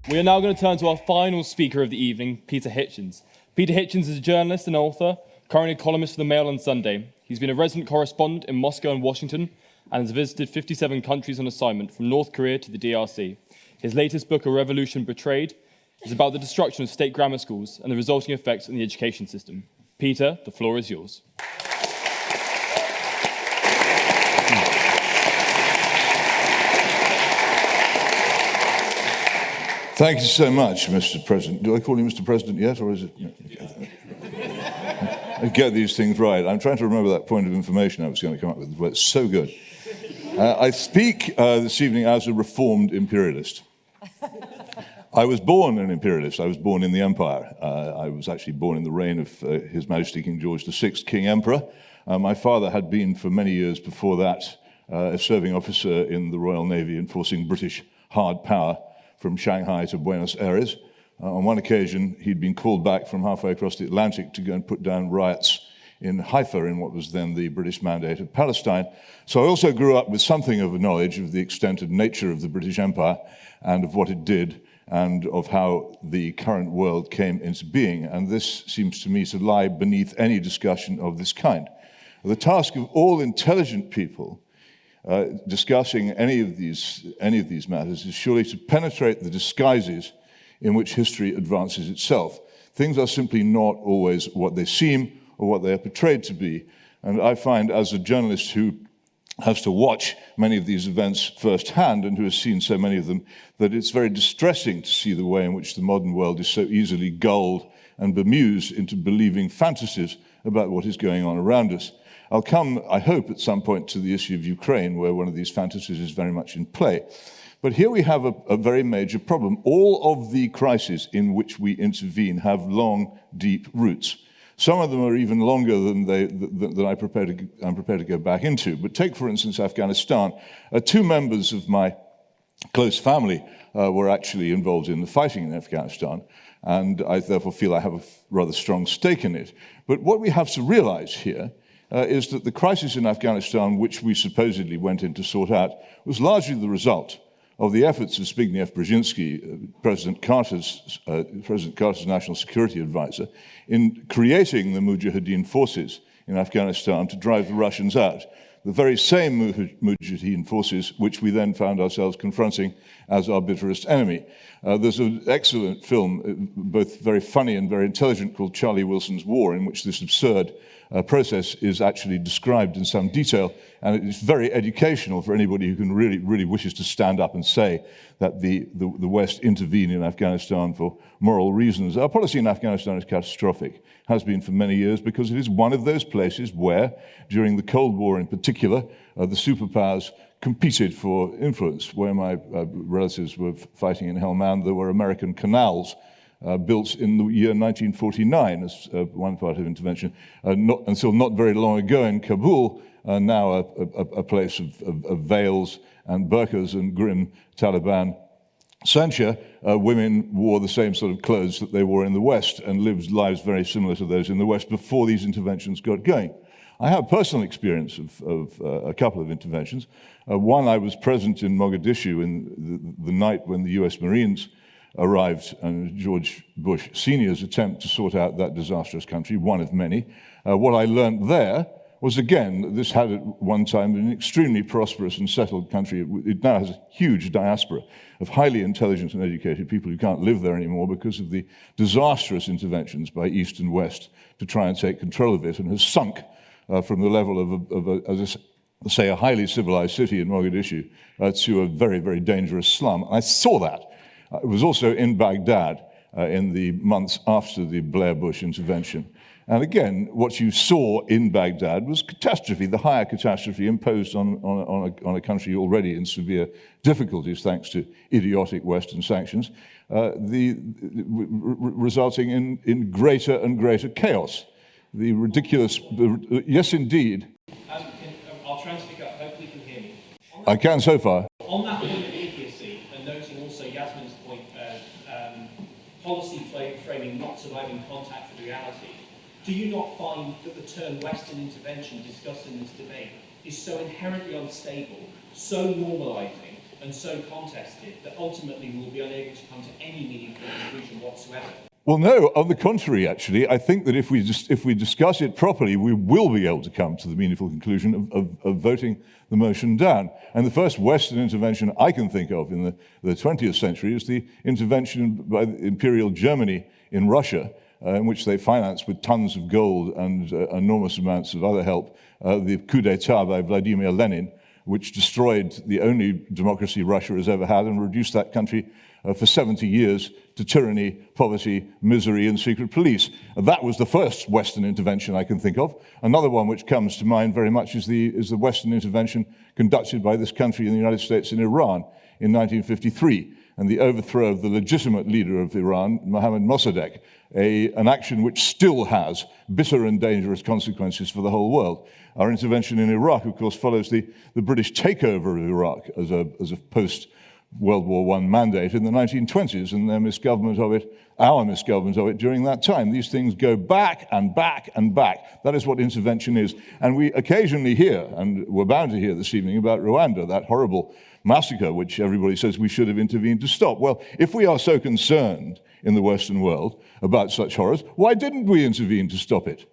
We are now going to turn to our final speaker of the evening, Peter Hitchens. Peter Hitchens is a journalist and author, currently a columnist for The Mail on Sunday. He's been a resident correspondent in Moscow and Washington and has visited 57 countries on assignment, from North Korea to the DRC. His latest book, A Revolution Betrayed, is about the destruction of state grammar schools and the resulting effects on the education system. Peter, the floor is yours. Thank you so much, Mr. President. Do I call you Mr. President yet, or is it? I get these things right. I'm trying to remember that point of information I was going to come up with. It's so good. I speak this evening as a reformed imperialist. I was born an imperialist. I was born in the Empire. I was actually born in the reign of His Majesty King George VI, King Emperor. My father had been, for many years before that, a serving officer in the Royal Navy enforcing British hard power from Shanghai to Buenos Aires. On one occasion, he'd been called back from halfway across the Atlantic to go and put down riots in Haifa, in what was then the British Mandate of Palestine. So I also grew up with something of a knowledge of the extent and nature of the British Empire and of what it did and of how the current world came into being. And this seems to me to lie beneath any discussion of this kind. The task of all intelligent people discussing any of these matters is surely to penetrate the disguises in which history advances itself. Things are simply not always what they seem or what they are portrayed to be. And I find, as a journalist who has to watch many of these events firsthand and who has seen so many of them, that it's very distressing to see the way in which the modern world is so easily gulled and bemused into believing fantasies about what is going on around us. I'll come, I hope, at some point to the issue of Ukraine, where one of these fantasies is very much in play. But here we have a very major problem. All of the crises in which we intervene have long, deep roots. Some of them are even longer than I'm prepared to go back into. But take, for instance, Afghanistan. Two members of my close family were actually involved in the fighting in Afghanistan, and I therefore feel I have a rather strong stake in it. But what we have to realize here is that the crisis in Afghanistan, which we supposedly went in to sort out, was largely the result of the efforts of Zbigniew Brzezinski, President Carter's national security advisor, in creating the Mujahideen forces in Afghanistan to drive the Russians out. The very same Mujahideen forces which we then found ourselves confronting as our bitterest enemy. There's an excellent film, both very funny and very intelligent, called Charlie Wilson's War, in which this absurd process is actually described in some detail, and it's very educational for anybody who can really wishes to stand up and say that the West intervened in Afghanistan for moral reasons. Our policy in Afghanistan is catastrophic, has been for many years, because it is one of those places where, during the Cold War in particular, the superpowers competed for influence. Where my relatives were fighting in Helmand, there were American canals built in the year 1949 as one part of intervention. Until not very long ago in Kabul, now a place of veils and burqas and grim Taliban censure. Women wore the same sort of clothes that they wore in the West and lived lives very similar to those in the West before these interventions got going. I have personal experience of a couple of interventions. One, I was present in Mogadishu in the night when the US Marines arrived and George Bush Sr.'s attempt to sort out that disastrous country, one of many. What I learned there was, again, this had at one time an extremely prosperous and settled country. It now has a huge diaspora of highly intelligent and educated people who can't live there anymore because of the disastrous interventions by East and West to try and take control of it, and has sunk from the level of say, a highly civilized city in Mogadishu to a very, very dangerous slum. And I saw that. It was also in Baghdad in the months after the Blair Bush intervention. And again, what you saw in Baghdad was catastrophe, the higher catastrophe imposed on a country already in severe difficulties thanks to idiotic Western sanctions, resulting in greater and greater chaos. The ridiculous, yes indeed. I'll try and speak up, hopefully you can hear me. I can so far. On that point of idiocy, and noting also Yasmin's point of policy framing not surviving contact with reality, do you not find that the term Western intervention discussed in this debate is so inherently unstable, so normalising, and so contested that ultimately we will be unable to come to any meaningful conclusion whatsoever? Well, no, on the contrary, actually. I think that if we discuss it properly, we will be able to come to the meaningful conclusion of voting the motion down. And the first Western intervention I can think of in the 20th century is the intervention by Imperial Germany in Russia, in which they financed with tons of gold and enormous amounts of other help the coup d'etat by Vladimir Lenin, which destroyed the only democracy Russia has ever had and reduced that country for 70 years to tyranny, poverty, misery, and secret police. That was the first Western intervention I can think of. Another one which comes to mind very much is the Western intervention conducted by this country in the United States in Iran in 1953, and the overthrow of the legitimate leader of Iran, Mohammad Mossadegh, an action which still has bitter and dangerous consequences for the whole world. Our intervention in Iraq, of course, follows the British takeover of Iraq as a post-World War I mandate in the 1920s, and their misgovernment of it, our misgovernment of it during that time. These things go back and back and back. That is what intervention is. And we occasionally hear, and we're bound to hear this evening, about Rwanda, that horrible massacre which everybody says we should have intervened to stop. Well, if we are so concerned in the Western world about such horrors, why didn't we intervene to stop it?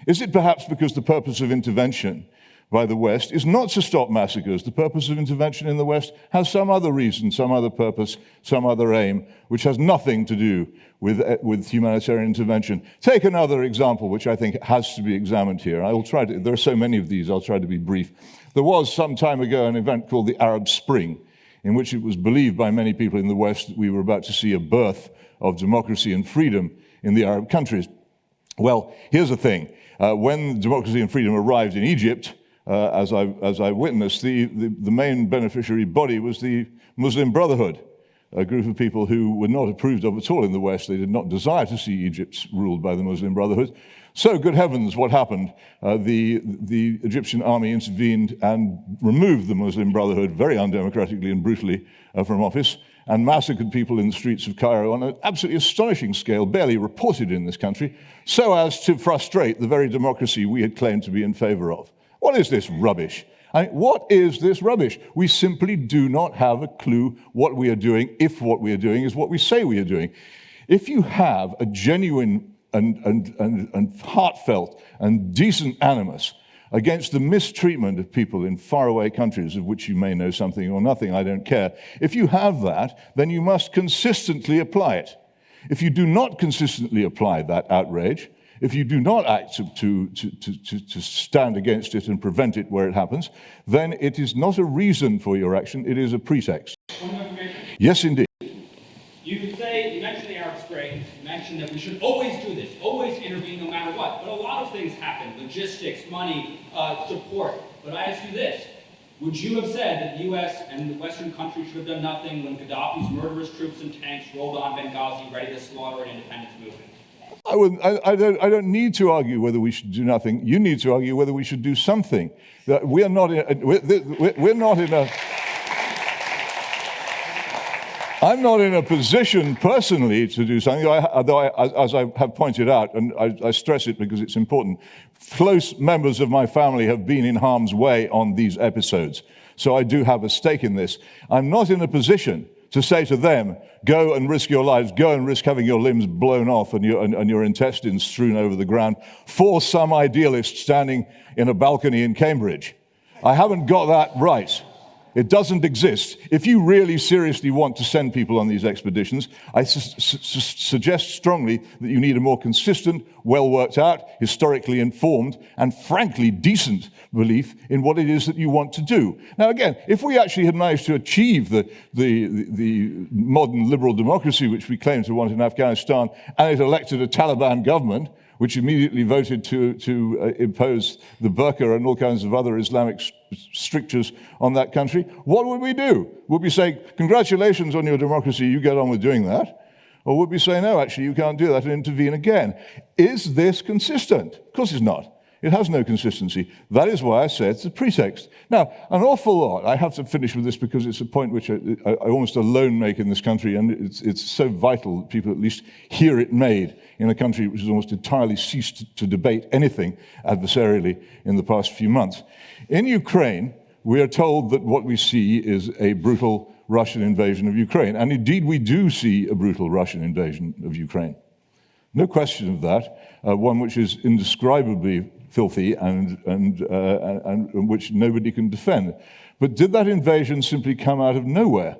Is it perhaps because the purpose of intervention by the West is not to stop massacres? The purpose of intervention in the West has some other reason, some other purpose, some other aim, which has nothing to do with humanitarian intervention. Take another example, which I think has to be examined here. There are so many of these, I'll try to be brief. There was some time ago an event called the Arab Spring, in which it was believed by many people in the West that we were about to see a birth of democracy and freedom in the Arab countries. Well, here's the thing. When democracy and freedom arrived in Egypt, as I witnessed, the main beneficiary body was the Muslim Brotherhood, a group of people who were not approved of at all in the West. They did not desire to see Egypt ruled by the Muslim Brotherhood. So, good heavens, what happened? The Egyptian army intervened and removed the Muslim Brotherhood very undemocratically and brutally from office, and massacred people in the streets of Cairo on an absolutely astonishing scale, barely reported in this country, so as to frustrate the very democracy we had claimed to be in favor of. What is this rubbish? What is this rubbish? We simply do not have a clue what we are doing, if what we are doing is what we say we are doing. If you have a genuine and heartfelt and decent animus against the mistreatment of people in faraway countries of which you may know something or nothing, I don't care. If you have that, then you must consistently apply it. If you do not consistently apply that outrage, if you do not act to stand against it and prevent it where it happens, then it is not a reason for your action, it is a pretext. Yes, indeed. You mentioned the Arab Spring, you mentioned that we should always do this, always intervene no matter what. But a lot of things happen, logistics, money, support. But I ask you this, would you have said that the US and the Western countries should have done nothing when Gaddafi's murderous troops and tanks rolled on Benghazi ready to slaughter an independence movement? I don't need to argue whether we should do nothing. You need to argue whether we should do something. We're not in a... I'm not in a position personally to do something, although as I have pointed out, and I stress it because it's important, close members of my family have been in harm's way on these episodes. So I do have a stake in this. I'm not in a position to say to them, go and risk your lives, go and risk having your limbs blown off and your intestines strewn over the ground for some idealist standing in a balcony in Cambridge. I haven't got that right. It doesn't exist. If you really seriously want to send people on these expeditions, I suggest strongly that you need a more consistent, well-worked out, historically informed, and frankly decent belief in what it is that you want to do. Now again, if we actually had managed to achieve the modern liberal democracy which we claim to want in Afghanistan, and it elected a Taliban government, which immediately voted to impose the burqa and all kinds of other Islamic strictures on that country, what would we do? Would we say, congratulations on your democracy, you get on with doing that? Or would we say, no, actually, you can't do that and intervene again? Is this consistent? Of course it's not. It has no consistency. That is why I say it's a pretext. Now, an awful lot, I have to finish with this because it's a point which I almost alone make in this country, and it's so vital that people at least hear it made in a country which has almost entirely ceased to debate anything adversarially in the past few months. In Ukraine, we are told that what we see is a brutal Russian invasion of Ukraine. And indeed, we do see a brutal Russian invasion of Ukraine. No question of that, one which is indescribably filthy and which nobody can defend. But did that invasion simply come out of nowhere?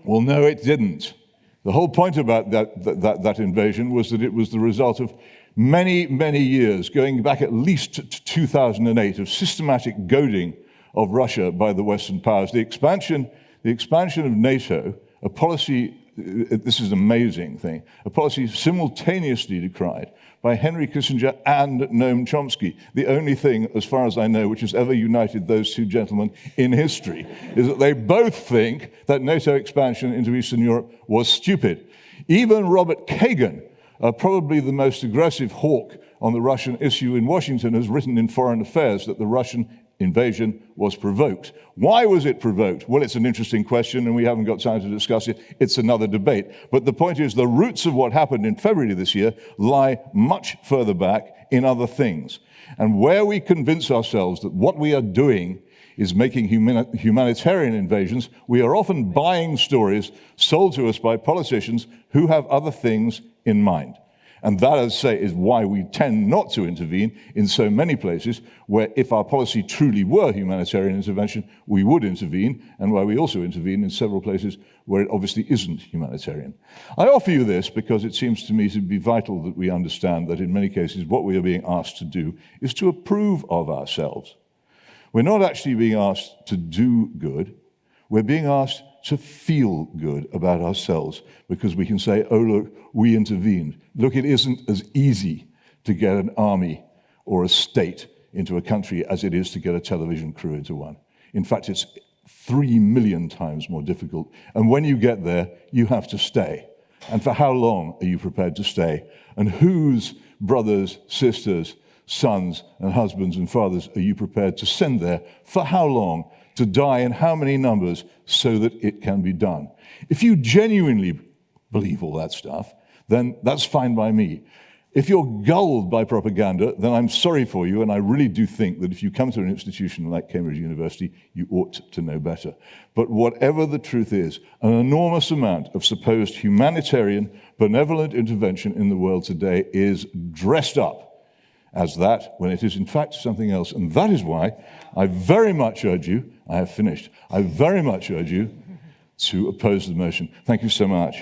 Well, no, it didn't. The whole point about that invasion was that it was the result of many, many years, going back at least to 2008, of systematic goading of Russia by the Western powers. The expansion of NATO, a policy, this is an amazing thing, a policy simultaneously decried by Henry Kissinger and Noam Chomsky. The only thing, as far as I know, which has ever united those two gentlemen in history is that they both think that NATO expansion into Eastern Europe was stupid. Even Robert Kagan, probably the most aggressive hawk on the Russian issue in Washington, has written in Foreign Affairs that the Russian invasion was provoked. Why was it provoked? Well, it's an interesting question, and we haven't got time to discuss it. It's another debate. But the point is, the roots of what happened in February this year lie much further back in other things. And where we convince ourselves that what we are doing is making humanitarian invasions, we are often buying stories sold to us by politicians who have other things in mind. And that, as I say, is why we tend not to intervene in so many places where, if our policy truly were humanitarian intervention, we would intervene, and why we also intervene in several places where it obviously isn't humanitarian. I offer you this because it seems to me to be vital that we understand that in many cases what we are being asked to do is to approve of ourselves. We're not actually being asked to do good, we're being asked to feel good about ourselves, because we can say, oh, look, we intervened. Look, it isn't as easy to get an army or a state into a country as it is to get a television crew into one. In fact, it's 3 million times more difficult. And when you get there, you have to stay. And for how long are you prepared to stay? And whose brothers, sisters, sons, and husbands and fathers are you prepared to send there? For how long? To die in how many numbers so that it can be done? If you genuinely believe all that stuff, then that's fine by me. If you're gulled by propaganda, then I'm sorry for you, and I really do think that if you come to an institution like Cambridge University, you ought to know better. But whatever the truth is, an enormous amount of supposed humanitarian, benevolent intervention in the world today is dressed up as that, when it is in fact something else. And that is why I very much urge you, I have finished, I very much urge you to oppose the motion. Thank you so much.